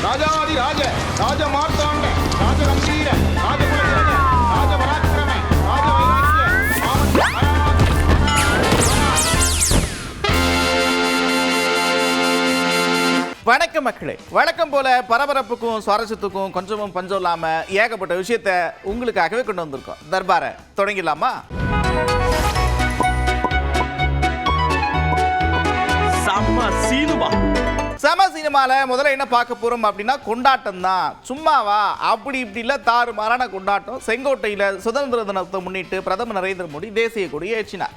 ராஜாதி ராஜ ராஜ மார்த்தாண்ட ராஜ கம்பீர ராஜ குலஜன ராஜ பராக்கிரம ராஜ வைராக்கிய வணக்கம் மக்களே. வழக்கம் போல பரபரப்புக்கும் சுவாரஸ்யத்துக்கும் கொஞ்சமும் பஞ்சம் இல்லாம ஏகப்பட்ட விஷயத்த உங்களுக்காகவே கொண்டு வந்திருக்கோம். தர்பாரை தொடங்கிடலாமா? செம சினிமால முதல்ல என்ன பார்க்க போறோம் அப்படின்னா கொண்டாட்டம் தான். சும்மாவா? அப்படி இப்படி இல்ல, தாறுமாறான கொண்டாட்டம். செங்கோட்டையில சுதந்திர தினத்தை முன்னிட்டு பிரதமர் நரேந்திர மோடி தேசிய கொடியை ஏற்றினார்.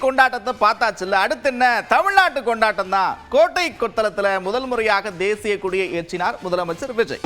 கொண்டாட்டத்தை பார்த்தாச்சுல்ல, அடுத்து என்ன? தமிழ்நாட்டு கொண்டாட்டம் தான். கோட்டை கொத்தளத்துல முதல் முறையாக தேசிய கொடியை ஏற்றினார் முதலமைச்சர் விஜய்.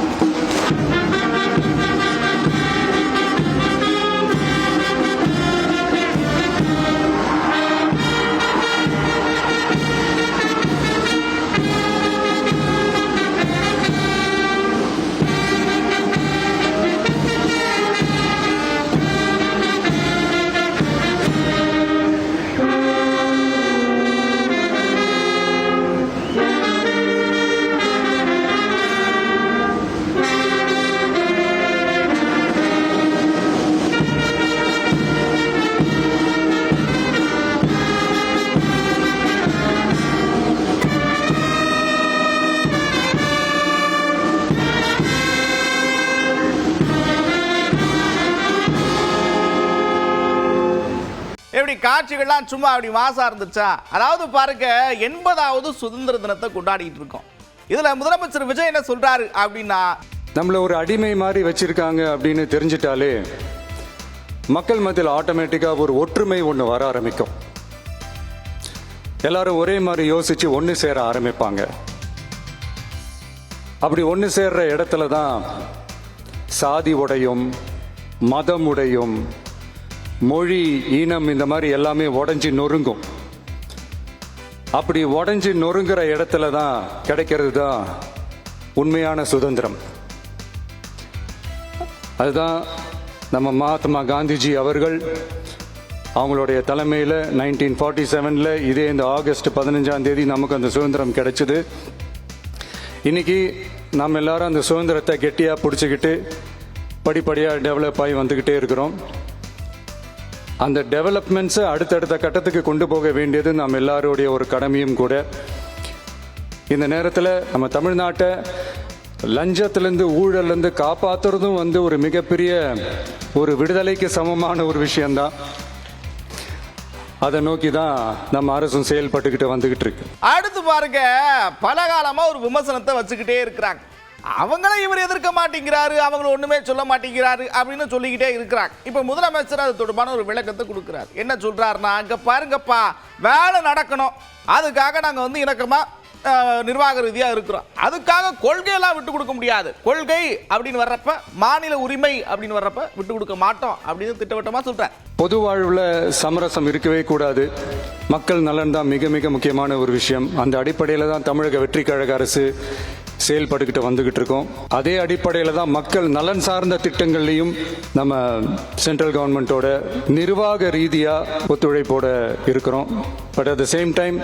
எப்படி காட்சிகள்லாம் சும்மா அப்படி மாசா இருந்துச்சா? அதாவது பாருங்க, 80வது சுதந்திர தினத்தை கொண்டாடிட்டு இருக்கோம். இதுல முதலமைச்சர் விஜய் என்ன சொல்றாரு அப்படின்னா, நம்மள ஒரு அடிமை மாதிரி வச்சிருக்காங்க அப்படின்னு தெரிஞ்சிட்டாலே மக்கள் மத்தியில் ஆட்டோமேட்டிக்கா ஒரு ஒற்றுமை ஒன்று வர ஆரம்பிக்கும். எல்லாரும் ஒரே மாதிரி யோசிச்சு ஒன்று சேர ஆரம்பிப்பாங்க. அப்படி ஒன்று சேர்ற இடத்துல தான் சாதி உடையும், மதம் உடையும், மொழி, இனம், இந்த மாதிரி எல்லாமே உடஞ்சி நொறுங்கும். அப்படி உடஞ்சி நொறுங்குற இடத்துல தான் கிடைக்கிறது தான் உண்மையான சுதந்திரம். அதுதான் நம்ம மகாத்மா காந்திஜி அவர்கள் அவங்களுடைய தலைமையில் 1947 இதே இந்த ஆகஸ்ட் 15ஆம் தேதி நமக்கு அந்த சுதந்திரம் கிடைச்சது. இன்னைக்கு நம்ம எல்லாரும் அந்த சுதந்திரத்தை கெட்டியாக பிடிச்சிக்கிட்டு படிப்படியாக டெவலப் ஆகி வந்துக்கிட்டே இருக்கிறோம். அந்த டெவலப்மெண்ட்ஸை அடுத்தடுத்த கட்டத்துக்கு கொண்டு போக வேண்டியது நம்ம எல்லாருடைய ஒரு கடமையும் கூட. இந்த நேரத்தில் நம்ம தமிழ்நாட்டை லஞ்சத்திலேருந்து, ஊழல்லேருந்து காப்பாற்றுறதும் ஒரு மிகப்பெரிய ஒரு விடுதலைக்கு சமமான ஒரு விஷயம்தான். அதை நோக்கி தான் நம்ம அரசும் செயல்பட்டுக்கிட்டு வந்துகிட்டு இருக்கு. அடுத்து பாருங்க, பல காலமா ஒரு விமர்சனத்தை வச்சுக்கிட்டே இருக்கிறாங்க. அவங்கள இவர் எதிர்க்க மாட்டேங்கிறாரு, அவங்கள ஒண்ணுமே சொல்ல மாட்டேங்கிறாரு அப்படின்னு சொல்லிக்கிட்டே இருக்கிறாங்க. இப்ப முதலமைச்சர் அது தொடர்பான ஒரு விளக்கத்தை கொடுக்கிறார். என்ன சொல்றாருன்னா, அங்க பாருங்கப்பா, வேலை நடக்கணும், அதுக்காக நாங்க இணக்கமா நிர்வாக ரீதியா இருக்கிறோம். அதுக்காக கொள்கையெல்லாம் விட்டு கொடுக்க முடியாது. கொள்கை அப்படின்னு வர்றப்ப, மாநில உரிமை அப்படின்னு வர்றப்ப விட்டு கொடுக்க மாட்டோம் அப்படின்னு திட்டவட்டமா சொல்றார். பொது வாழ்வில் சமரசம் இருக்கவே கூடாது. மக்கள் நலன் தான் மிக மிக முக்கியமான ஒரு விஷயம். அந்த அடிப்படையில் தான் தமிழக வெற்றி கழக அரசு செயல்பட்டுக்கிட்டு வந்துகிட்டு இருக்கோம். அதே அடிப்படையில் தான் மக்கள் நலன் சார்ந்த திட்டங்கள்லையும் நம்ம சென்ட்ரல் கவர்மெண்ட்டோட நிர்வாக ரீதியாக ஒத்துழைப்போட இருக்கிறோம். But at the same time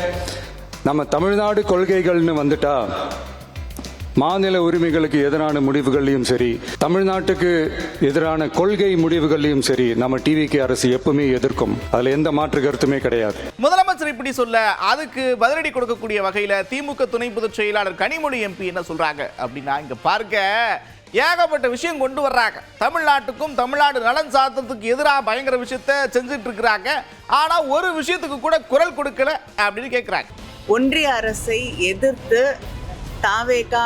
நம்ம தமிழ்நாடு கொள்கைகள்னு வந்துட்டா மாநில உரிமைகளுக்கு எதிரான முடிவுகளையும் சரி, தமிழ்நாட்டுக்கு எதிரான கொள்கை முடிவுகளையும் சரி, நம்ம டிவிகே அரசு எப்பவுமே எதிர்க்கும். அதுல எந்த மாற்று கருத்துமே கிடையாது. முதலமைச்சர் இப்படி சொல்ல, அதுக்கு பதிலடி கொடுக்கக்கூடிய வகையில திமுக துணை பொதுச் செயலாளர் கனிமொழி எம்பி என்ன சொல்றாங்க அப்படின்னா, இங்க பாருங்க, ஏகப்பட்ட விஷயம் கொண்டு வர்றாங்க. தமிழ்நாட்டுக்கும் தமிழ்நாடு நலன் சார்ந்ததுக்கு எதிராக பயங்கர விஷயத்தை செஞ்சுட்டு இருக்கிறாங்க. ஆனா ஒரு விஷயத்துக்கு கூட குரல் கொடுக்கல அப்படின்னு கேட்கிறாங்க. ஒன்றிய அரசை எதிர்த்து தாவேகா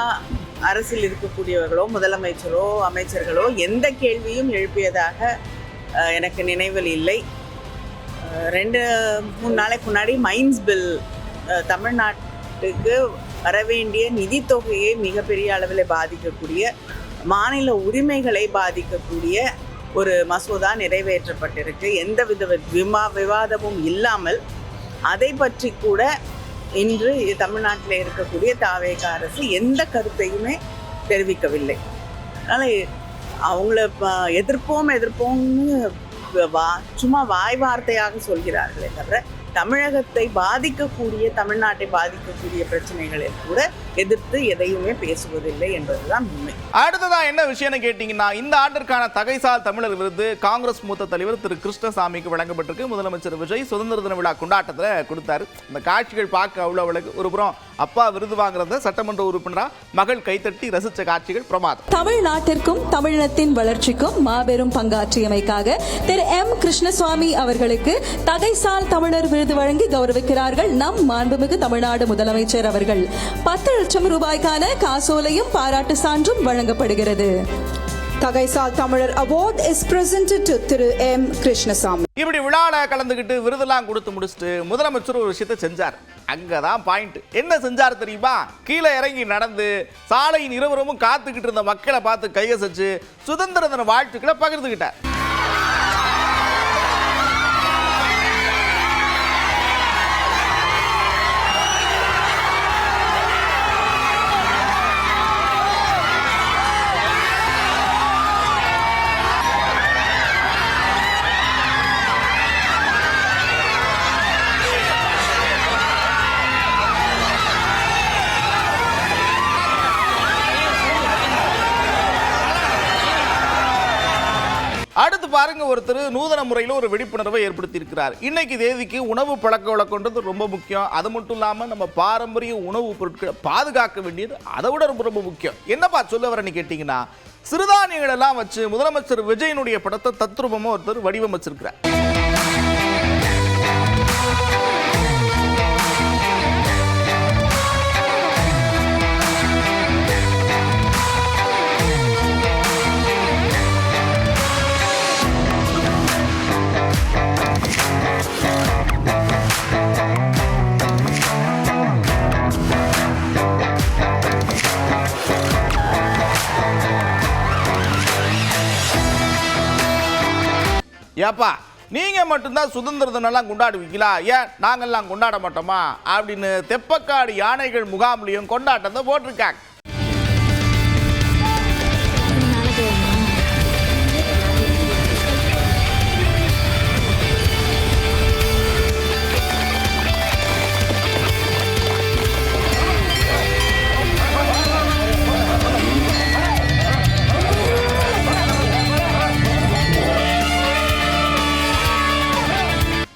அரசில் இருக்கக்கூடியவர்களோ முதலமைச்சரோ அமைச்சர்களோ எந்த கேள்வியும் எழுப்பியதாக எனக்கு நினைவில் இல்லை. 2-3 நாளைக்கு முன்னாடி மைன்ஸ் பில் தமிழ்நாட்டுக்கு வரவேண்டிய நிதித்தொகையை மிகப்பெரிய அளவில் பாதிக்கக்கூடிய, மாநில உரிமைகளை பாதிக்கக்கூடிய ஒரு மசோதா நிறைவேற்றப்பட்டிருக்கு. எந்தவித விவாதமும் இல்லாமல் அதை பற்றி கூட இன்று தமிழ்நாட்டில் இருக்கக்கூடிய தாவேகா அரசு எந்த கருத்தையுமே தெரிவிக்கவில்லை. அதனால் அவங்கள எதிர்ப்போம்னு சும்மா வாய் வார்த்தையாக சொல்கிறார்களே தவிர தமிழகத்தை பாதிக்கக்கூடிய, தமிழ்நாட்டை பாதிக்கக்கூடிய பிரச்சனைகளில் கூட எதிர்த்து எதையுமே பேசுவதில்லை என்பதுதான் உண்மை. அடுத்ததான் என்ன விஷயம்னு கேட்டீங்கன்னா, இந்த ஆண்டிற்கான தகைசால் தமிழர் விருது காங்கிரஸ் மூத்த தலைவர் திரு கிருஷ்ணசாமிக்கு வழங்கப்பட்டிருக்கு. முதலமைச்சர் விஜய் சுதந்திர தின விழா கொண்டாட்டத்தில் கொடுத்தாரு. இந்த காட்சிகள் பார்க்க அவ்வளவு ஒரு புறம் அப்பா விருது வாங்குறத சட்டமன்ற உறுப்பினரா மகள் கைத்தட்டி ரசிச்ச காட்சிகள் பிரமாதம். தமிழ்நாட்டிற்கும் தமிழினத்தின் வளர்ச்சிக்கும் மாபெரும் பங்காற்றியமைக்காக திரு எம் கிருஷ்ணசுவாமி அவர்களுக்கு தகைசால் தமிழர் விருது வழங்கி கௌரவிக்கிறார்கள் நம் மாண்புமிகு தமிழ்நாடு முதலமைச்சர் அவர்கள். 10 லட்சம் ரூபாய்க்கான காசோலையும் பாராட்டு சான்றும் வழங்கப்படுகிறது. தகைசால் தமிழர் award is presented to Thiru M Krishnasamy. இப்படி விழால கலந்துக்கிட்டு விருதெல்லாம் கொடுத்து முடிச்சுட்டு முதலமைச்சர் ஒரு விஷயத்தை செஞ்சார். அங்கதான் பாயிண்ட். என்ன செஞ்சார் தெரியுமா? கீழே இறங்கி நடந்து சாலையின் இருவரும் காத்துக்கிட்டு இருந்த மக்களை பார்த்து கையசைச்சு சுதந்திர தின வாழ்த்துக்களை பகிர்ந்துகிட்டார். அடுத்து பாருங்க, ஒருத்தர் நூதன முறையில் ஒரு விழிப்புணர்வை ஏற்படுத்தி இருக்கிறார். இன்னைக்கு தேதிக்கு உணவு பழக்க வழக்கம்ன்றது ரொம்ப முக்கியம். அது மட்டும் இல்லாம நம்ம பாரம்பரிய உணவு பொருட்களை பாதுகாக்க வேண்டியது அதை விட ரொம்ப ரொம்ப முக்கியம். என்னப்பா சொல்ல வரேன்னு கேட்டீங்கன்னா, சிறுதானியங்கள் எல்லாம் வச்சு முதலமைச்சர் விஜயனுடைய படத்தை தத்ரூபமா ஒருத்தர் வடிவமைச்சிருக்கிறார். ஏப்பா நீங்க மட்டும்தான் சுதந்திர தினம் கொண்டாடுவீங்களா, ஏன் நாங்கெல்லாம் கொண்டாட மாட்டோமா அப்படின்னு தெப்பக்காடு யானைகள் முகாம்லையும் கொண்டாட்டத்தை போட்டிருக்காங்க.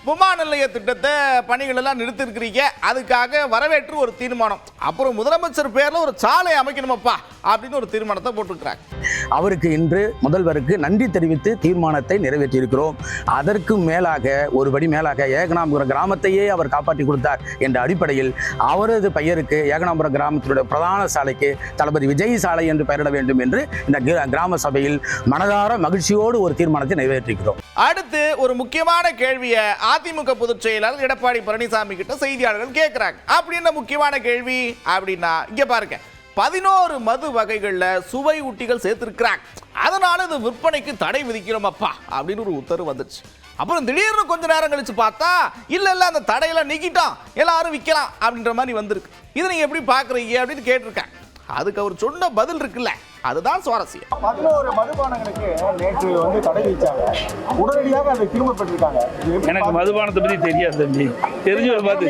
விமான நிலைய திட்டத்தை பணிகள் எல்லாம் நிறுத்திருக்கிறீங்க, அதுக்காக வரவேற்று ஒரு தீர்மானம், அப்புறம் முதலமைச்சர் பேர்ல ஒரு சாலை அமைக்கணுமப்பா அப்படின்னு ஒரு தீர்மானத்தை போட்டிருக்கிறாங்க. அவருக்கு இன்று முதல்வருக்கு நன்றி தெரிவித்து தீர்மானத்தை நிறைவேற்றியிருக்கிறோம். அதற்கு மேலாக ஒருபடி மேலாக ஏகனாபுரம் கிராமத்தையே அவர் காப்பாற்றி கொடுத்தார் என்ற அடிப்படையில் அவரது பெயருக்கு ஏகனாபுரம் கிராமத்தினுடைய பிரதான சாலைக்கு தளபதி விஜய் சாலை என்று பெயரிட வேண்டும் என்று இந்த கிராம சபையில் மனதார மகிழ்ச்சியோடு ஒரு தீர்மானத்தை நிறைவேற்றியிருக்கிறோம். அடுத்து ஒரு முக்கியமான கேள்வியை அதிமுக பொதுச் செயலாளர் எடப்பாடி பழனிசாமி கிட்ட செய்தியாளர்கள் கேட்கிறாங்க. அப்படி என்ன முக்கியமான கேள்வி அப்படின்னா, இங்க பாருங்க, 11 மது வகைகள்ல சுவை ஊட்டிகள் சேர்த்திருக்கிறாங்க, அதனால இது விற்பனைக்கு தடை விதிக்கிறோம் அப்பா அப்படின்னு ஒரு உத்தரவு வந்துச்சு. அப்புறம் திடீர்னு கொஞ்ச நேரம் கழிச்சு பார்த்தா இல்ல அந்த தடையெல்லாம் நீக்கிட்டோம், எல்லாரும் விற்கலாம் அப்படின்ற மாதிரி வந்திருக்கு. இதை நீங்க எப்படி பாக்குறீங்க அப்படின்னு கேட்டிருக்காங்க. அதுக்கு அவர் சொன்ன பதில் இருக்குல்ல, அதுதான் சுவாரஸ்யம். 11 மதுபானங்களுக்கு நேற்று தடை விதிச்சாங்க, உடனடியாக அதை திரும்ப பெற்றிருக்காங்க. எனக்கு மதுபானத்தை பத்தி தெரியாது தம்பி, தெரிஞ்சு பார்த்து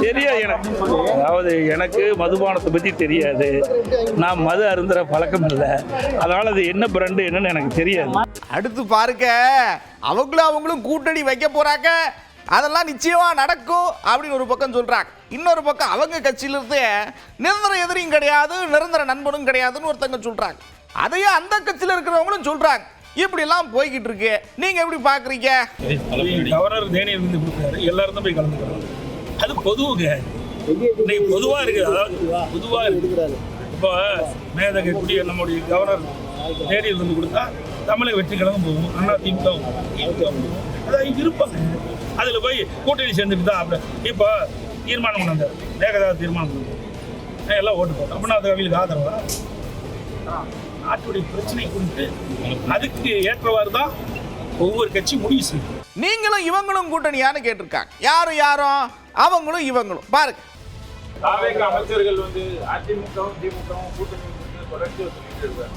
தெரியாது எனக்கு. அதாவது எனக்கு மதுபானத்தை பத்தி தெரியாது, நான் மது அருந்துற பழக்கம் இல்லை, அதனால அது என்ன பிராண்டு என்னன்னு எனக்கு தெரியாது. அடுத்து பாருங்க, அவங்களும் கூட்டணி வைக்க போறாங்க, அதெல்லாம் நிச்சயமா நடக்கும் அப்படின்னு ஒரு பக்கம் சொல்றாங்க. இன்னொரு பக்கம் அவங்க கட்சியிலிருந்து நிரந்தர எதிரியும் கிடையாது, நிரந்தர நண்பனும் கிடையாதுன்னு ஒருத்தங்க சொல்றாங்க. அதையே அந்த கட்சியில் இருக்கிறவங்களும் சொல்றாங்க. இப்படி எல்லாம் போய்கிட்டு இருக்கு. நீங்க எப்படி பாக்குறீங்க? கவர்னர் தேனியர் வந்து கொடுத்தாரு, எல்லாரும் தான் போய் கலந்துக்கிறாங்க. அது பொதுவுங்க, இன்னைக்கு பொதுவா இருக்கு. அதாவது பொதுவா இருக்கு. இப்போ மேதக கூடிய நம்முடைய கவர்னர் தேனியர் வந்து கொடுத்தா தமிழக வெற்றி கழகம் போகும், அண்ணா திமுக போகும். அதாவது இருப்பாங்க. அதில் போய் கூட்டணி சேர்ந்துட்டு தான் அப்படி இப்போ தீர்மானம் கொண்டு வந்தார், மேகதாது தீர்மானம் கொண்டு வந்தார், எல்லாம் ஓட்டு போட்டோம். அப்படின்னா அது அவங்களுக்கு ஆதரவா? நாட்டுடைய பிரச்சனை குறித்து அதுக்கு ஏற்றவாறு தான் ஒவ்வொரு கட்சி முடிவு செய்யும். நீங்களும் இவங்களும் கூட்டணியான்னு கேட்டிருக்காங்க. யாரும் அவங்களும் இவங்களும் பாருங்க. அமைச்சர்கள் வந்து அதிமுகவும் திமுகவும் கூட்டணி தொடர்ச்சி சொல்லிட்டு இருக்காங்க.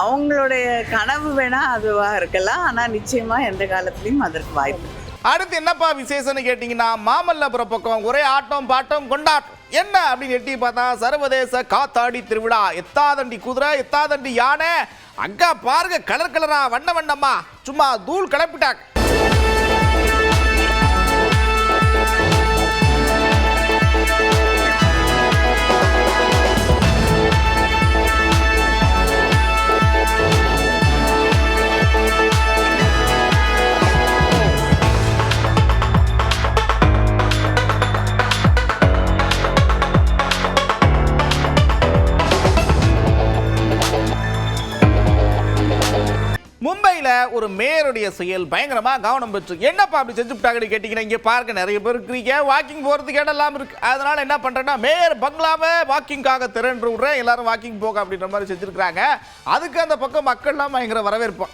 அவங்களுடைய கனவு வேணா அதுவா இருக்கலாம், ஆனா நிச்சயமா எந்த காலத்திலையும் அதற்கு வாய்ப்பு. அடுத்து என்னப்பா விசேஷம்னு கேட்டீங்கன்னா, மாமல்லபுரம் பக்கம் ஒரே ஆட்டம் பாட்டம் கொண்டாட்டம். என்ன அப்படின்னு எட்டி பார்த்தா சர்வதேச காத்தாடி திருவிழா. எத்தாதண்டி குதிரை, எத்தாதண்டி யானை, அக்கா பாருங்க கலர் கலரா வண்ண வண்ணமா சும்மா தூள் கிளப்பிட்டாங்க. மும்பையில் ஒரு மேயருடைய செயல் பயங்கரமாக கவனம் பெற்று. என்னப்பா அப்படி செஞ்சுட்டாங்கன்னு கேட்டிங்கன்னா, இங்கே பார்க்க நிறைய பேர் இருக்கிறீங்க, வாக்கிங் போகிறதுக்கு இடம்லாம் இருக்குது. அதனால் என்ன பண்ணுறேன்னா, மேயர் பங்களாவை வாக்கிங்காக திரண்டு விட்றேன், எல்லாரும் வாக்கிங் போக அப்படின்ற மாதிரி செஞ்சுருக்கிறாங்க. அதுக்கு அந்த பக்கம் மக்கள்லாம் பயங்கர வரவேற்போம்.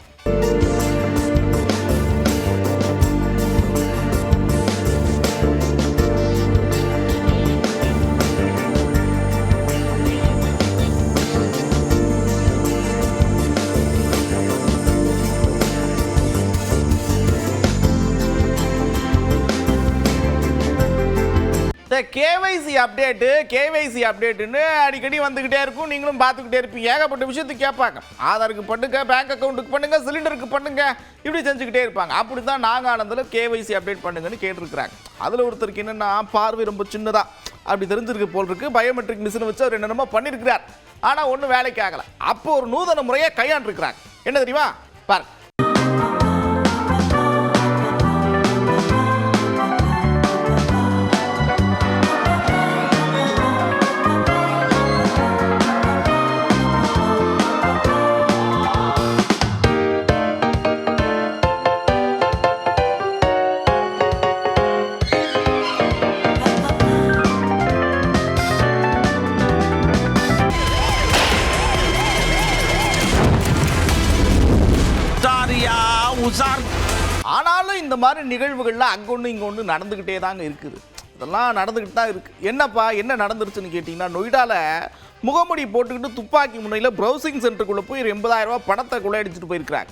கேவைசி அப்டேட்டுன்னு அடிக்கடி வந்துக்கிட்டே இருக்கும். நீங்களும் பார்த்துக்கிட்டே இருப்பீங்க. ஏகப்பட்ட விஷயத்துக்கு கேட்பாங்க. ஆதாருக்கு பண்ணுங்க, பேங்க் அக்கௌண்ட்டுக்கு பண்ணுங்க, சிலிண்டருக்கு பண்ணுங்க, இப்படி செஞ்சுக்கிட்டே இருப்பாங்க. அப்படி தான் நாகானந்தில் கேவைசி அப்டேட் பண்ணுங்கன்னு கேட்டிருக்கிறாங்க. அதில் ஒருத்தருக்கு என்னென்னா பார்வை ரொம்ப சின்னதா அப்படி தெரிஞ்சிருக்கு போல் இருக்கு. பயோமெட்ரிக் மிஷினை வச்சு அவர் என்னென்னமோ பண்ணியிருக்கிறார். ஆனால் ஒன்றும் வேலைக்கு ஆகலை. அப்போ ஒரு நூதன முறையை கையாண்டிருக்கிறாங்க. என்ன தெரியுமா? பாருங்க. ஆனாலும் இந்த மாதிரி நிகழ்வுகள்லாம் அங்கொன்று இங்கே ஒன்று நடந்துக்கிட்டே தாங்க இருக்குது. இதெல்லாம் நடந்துக்கிட்டு தான் இருக்குது. என்னப்பா என்ன நடந்துருச்சுன்னு கேட்டிங்கன்னா, நொய்டாவில் முகமுடி போட்டுக்கிட்டு துப்பாக்கி முனையில் ப்ரௌசிங் சென்டருக்குள்ளே போய் 80,000 ரூபா பணத்தை கொள்ளையடிச்சிட்டு போயிருக்கிறாங்க.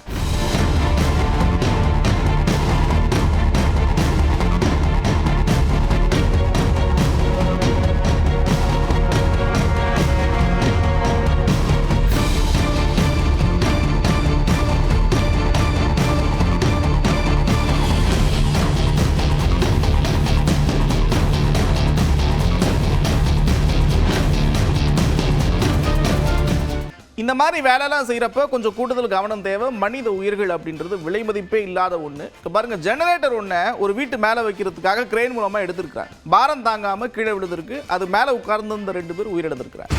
இந்த மாதிரி வேலையெல்லாம் செய்கிறப்ப கொஞ்சம் கூடுதல் கவனம் தேவை. மனித உயிர்கள் அப்படின்றது விலை மதிப்பே இல்லாத ஒன்று. பாருங்க, ஜெனரேட்டர் ஒன்று ஒரு வீட்டு மேலே வைக்கிறதுக்காக கிரெயின் மூலமாக எடுத்திருக்கிறாங்க. பாரம் தாங்காமல் கீழே விழுந்திருக்கு. அது மேலே உட்கார்ந்து இந்த 2 பேர் உயிரிழந்திருக்கிறாங்க.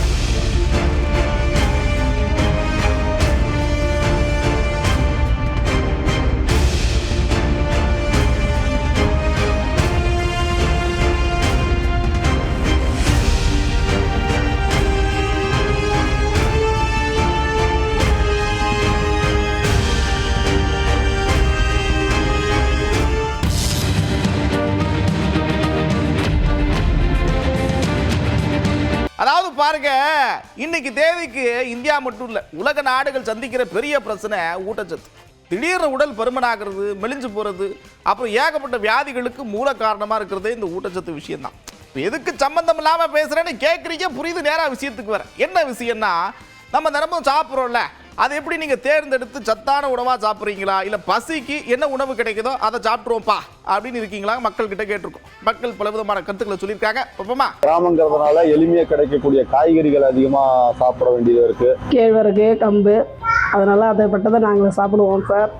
அதாவது பாருங்க, இன்னைக்கு தேதிக்கு இந்தியா மட்டும் இல்லை, உலக நாடுகள் சந்திக்கிற பெரிய பிரச்சனை ஊட்டச்சத்து. திடீர்னு உடல் பருமனாகிறது, மெலிஞ்சு போகிறது, அப்புறம் ஏகப்பட்ட வியாதிகளுக்கு மூல காரணமாக இருக்கிறதே இந்த ஊட்டச்சத்து விஷயம்தான். இப்போ எதுக்கு சம்பந்தம் இல்லாமல் பேசுகிறேன்னு கேட்குறீங்க. புரியுது, நேராக விஷயத்துக்கு வர. என்ன விஷயம்னா, நம்ம தினமும் சாப்பிட்றோம்ல, அதை எப்படி நீங்கள் தேர்ந்தெடுத்து சத்தான உணவாக சாப்பிட்றீங்களா இல்லை பசிக்கு என்ன உணவு கிடைக்குதோ அதை சாப்பிட்ருவோம்ப்பா அப்படின்னு இருக்கீங்களா? மக்கள் கிட்ட கேட்டிருக்கோம். மக்கள் பல விதமான கருத்துக்களை சொல்லியிருக்காங்க. பாப்போமா? கிராமங்கிறதுனால எளிமையாக கிடைக்கக்கூடிய காய்கறிகள் அதிகமாக சாப்பிட வேண்டியது இருக்கு. கேழ்வரகு, கம்பு, அதனால அதை பட்டதை நாங்கள் சாப்பிடுவோம் சார்.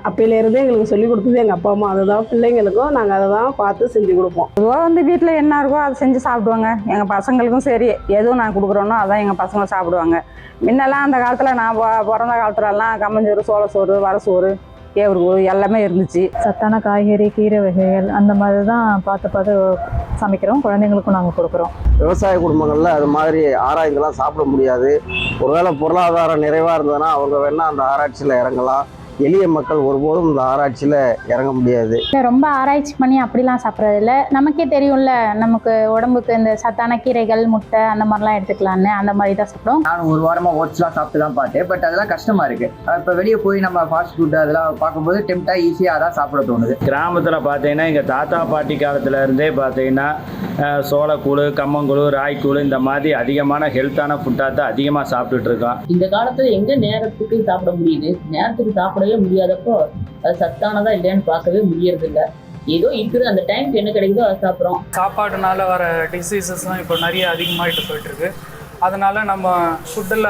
அப்பையிலேருந்தே எங்களுக்கு சொல்லி கொடுத்தது எங்கள் அப்பா அம்மா. அதை தான் பிள்ளைங்களுக்கும் நாங்கள் அதை தான் பார்த்து செஞ்சு கொடுப்போம். பொதுவாக வந்து வீட்டில் என்ன இருக்கோ அதை செஞ்சு சாப்பிடுவாங்க. எங்கள் பசங்களுக்கும் சரி, எதுவும் நான் கொடுக்குறோன்னோ அதான் எங்கள் பசங்க சாப்பிடுவாங்க. முன்னெல்லாம் அந்த காலத்தில் நான் பிறந்த காலத்துலலாம் கம்மஞ்சோறு, சோளச்சோறு, வரசோறு, கேவுரு எல்லாமே இருந்துச்சு. சத்தான காய்கறி, கீரை வகைகள் அந்த மாதிரி தான் பார்த்து சமைக்கிறோம். குழந்தைங்களுக்கும் நாங்கள் கொடுக்குறோம். விவசாய குடும்பங்களில் அது மாதிரி ஆராய்ந்தெல்லாம் சாப்பிட முடியாது. ஒருவேளை பொருளாதாரம் நிறைவாக இருந்ததுன்னா அவங்க வேணால் அந்த ஆராய்ச்சியில் இறங்கலாம். எளிய மக்கள் ஒருபோதும் இந்த ஆராய்ச்சியில் இறங்க முடியாது. ரொம்ப ஆராய்ச்சி பண்ணி அப்படிலாம் சாப்பிட்றதில்ல. நமக்கே தெரியும்ல, நமக்கு உடம்புக்கு இந்த சத்தான கீரைகள், முட்டை அந்த மாதிரிலாம் எடுத்துக்கலான்னு அந்த மாதிரி தான் சாப்பிடுவோம். நான் ஒரு வாரமாக ஓட்ஸ்லாம் சாப்பிட்டு தான் பார்த்தேன். பட் அதெல்லாம் கஷ்டமாக இருக்குது. இப்போ வெளியே போய் நம்ம ஃபாஸ்ட் ஃபுட் அதெல்லாம் பார்க்கும்போது டெம்ட்டாக ஈஸியாக அதான் சாப்பிட தோணுது. கிராமத்தில் பார்த்தீங்கன்னா எங்கள் தாத்தா பாட்டி காலத்தில் இருந்தே பார்த்தீங்கன்னா சோளக்கூழ், கம்மங்கூழ், ராய்க்கூழ் இந்த மாதிரி அதிகமான ஹெல்த்தான ஃபுட்டாக தான் அதிகமாக சாப்பிட்டுட்டு இருக்கோம். இந்த காலத்தில் எங்கே நேரத்துக்கு சாப்பிட முடியுது? நேரத்துக்கு சாப்பிடவே முடியாதப்போ அது சத்தானதா இல்லையான்னு பார்க்கவே முடியறதில்ல. ஏதோ இருக்குது, அந்த டைமுக்கு என்ன கிடைக்குதோ அதை சாப்பிட்றோம். சாப்பாடுனால வர டிசீசஸ்லாம் இப்போ நிறைய அதிகமாகிட்டு போயிட்டுருக்கு. அதனால் நம்ம ஃபுட்டில்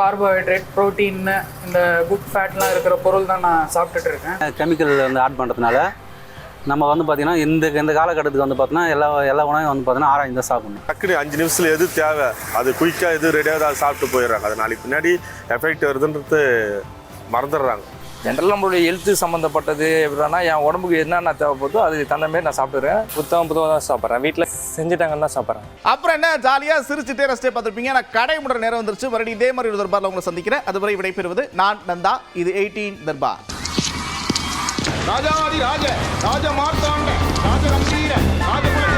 கார்போஹைட்ரேட், ப்ரோட்டீன், இந்த குட் ஃபேட்லாம் இருக்கிற பொருள் தான் நான் சாப்பிட்டுட்டு இருக்கேன். கெமிக்கல் வந்து ஆட் பண்ணுறதுனால நம்ம வந்து பார்த்தீங்கன்னா இந்த காலகட்டத்துக்கு வந்து பார்த்தீங்கன்னா எல்லா உணவையும் வந்து பார்த்தீங்கன்னா ஆராய்ந்து தான் சாப்பிடணும். டக்குனு 5 நிமிஷத்தில் எது தேவை அது குயிக்காக எது ரெடியாக அதை சாப்பிட்டு போயிடுறாங்க. அது நாளைக்கு பின்னாடி எஃபெக்ட் வருதுன்றது மறந்துடுறாங்க. ஜென்ரல் நம்மளுடைய ஹெல்த்து சம்மந்தப்பட்டது எப்படின்னா என் உடம்புக்கு என்னென்ன தேவைப்படுதோ அது தன்னமே நான் சாப்பிட்றேன். புத்தகம் தான் சாப்பிட்றேன். வீட்டில் செஞ்சுட்டாங்கன்னு தான் சாப்பிட்றேன். அப்புறம் என்ன, ஜாலியாக சிரிச்சுட்டே ரசிச்சே பார்த்துருப்பீங்க. நான் கடை முறை நேரம் வந்துருச்சு. மறுபடியும் இதே மாதிரி ஒரு தர்பாரில் உங்களை சந்திக்கிறேன். அதுவரை விடைபெறுவது நான் நந்தா. இது 18 தர்பார். ராஜாதி ராஜ ராஜ மார்த்தாண்ட ராஜ கம்பீர ராஜகுல